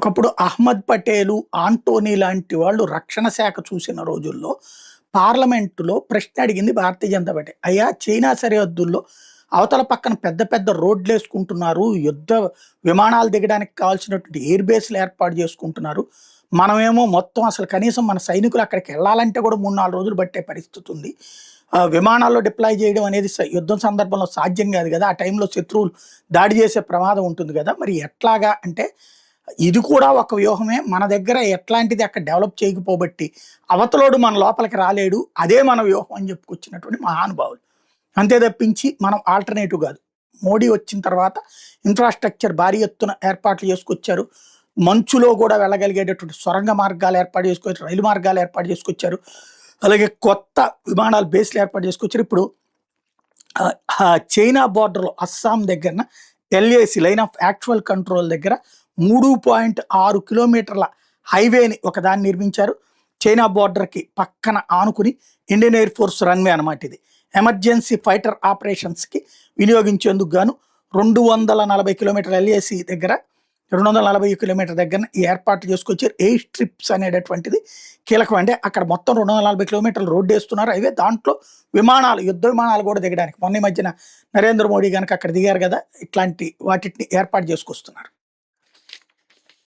ఒకప్పుడు అహ్మద్ పటేలు, ఆంటోనీ లాంటి వాళ్ళు రక్షణ శాఖ చూసిన రోజుల్లో పార్లమెంటులో ప్రశ్న అడిగింది భారతీయ జనతా పార్టీ. అయ్యా, చైనా సరిహద్దుల్లో అవతల పక్కన పెద్ద పెద్ద రోడ్లేసుకుంటున్నారు. యుద్ధ విమానాలు దిగడానికి కావాల్సినటువంటి ఎయిర్ బేస్‌లు ఏర్పాటు చేసుకుంటున్నారు. మనమేమో మొత్తం అసలు కనీసం మన సైనికులు అక్కడికెళ్ళాలంటే కూడా 3, 4 రోజులు పట్టే పరిస్థితి ఉంది. విమానాల్లో డిప్లాయ్ చేయడం అనేది యుద్ధం సందర్భంలో సాధ్యం కాదు గదా! ఆ టైంలో శత్రువులు దాడి చేసే ప్రమాదం ఉంటుంది గదా! మరి ఎట్లాగా అంటే ఇది కూడా ఒక వ్యూహమే. మన దగ్గర ఎట్లాంటిది అక్కడ డెవలప్ చేయకపోబట్టి, అవతలోడు మన లోపలికి రాలేడు. అదే మన వ్యూహం అని చెప్పుకొచ్చినటువంటి మహానుభావులు. అంతే తప్పించి మనం ఆల్టర్‌నేటివ్ గాదు. మోడీ వచ్చిన తర్వాత ఇన్‌ఫ్రాస్ట్రక్చర్ భారీ ఎత్తున ఏర్పాట్లు చేసుకొచ్చారు. మంచులో గూడా వెళ్ళగలిగేటటువంటి సొరంగ మార్గాలు ఏర్పాటు చేసుకొచ్చారు. రైలు మార్గాలు ఏర్పాటు చేసుకొచ్చారు. అలాగే కొత్త విమానాల బేస్‌లు ఏర్పాటు చేసుకొచ్చారు. ఇప్పుడు చైనా బోర్డర్‌లో అస్సాం దగ్గరన LAC line of actual control దగ్గర 3.6 కిలోమీటర్ల హైవేని ఒకదాన్ని నిర్మించారు. చైనా బోర్డర్‌కి పక్కన ఆనుకుని ఇండియన్ ఎయిర్ ఫోర్స్ రన్‌వే అనమాట ఇది. ఎమర్జెన్సీ ఫైటర్ ఆపరేషన్స్‌కి వినియోగించేందుకు గాను 240 కిలోమీటర్ల ఎల్ఏసీ దగ్గర 240 కిలోమీటర్ల దగ్గర ఈ ఏర్పాట్లు చేసుకొచ్చారు. ఎయిర్ స్ట్రిప్స్ అనేటటువంటిది కీలకం. అంటే అక్కడ మొత్తం 240 కిలోమీటర్లు రోడ్డు వేస్తున్నారు. అవే దాంట్లో విమానాలు, యుద్ధ విమానాలు కూడా దిగడానికి మొన్న ఈ మధ్యన నరేంద్ర మోడీ గనక అక్కడ దిగారు కదా! ఇట్లాంటి వాటిని ఏర్పాటు చేసుకొస్తున్నారు.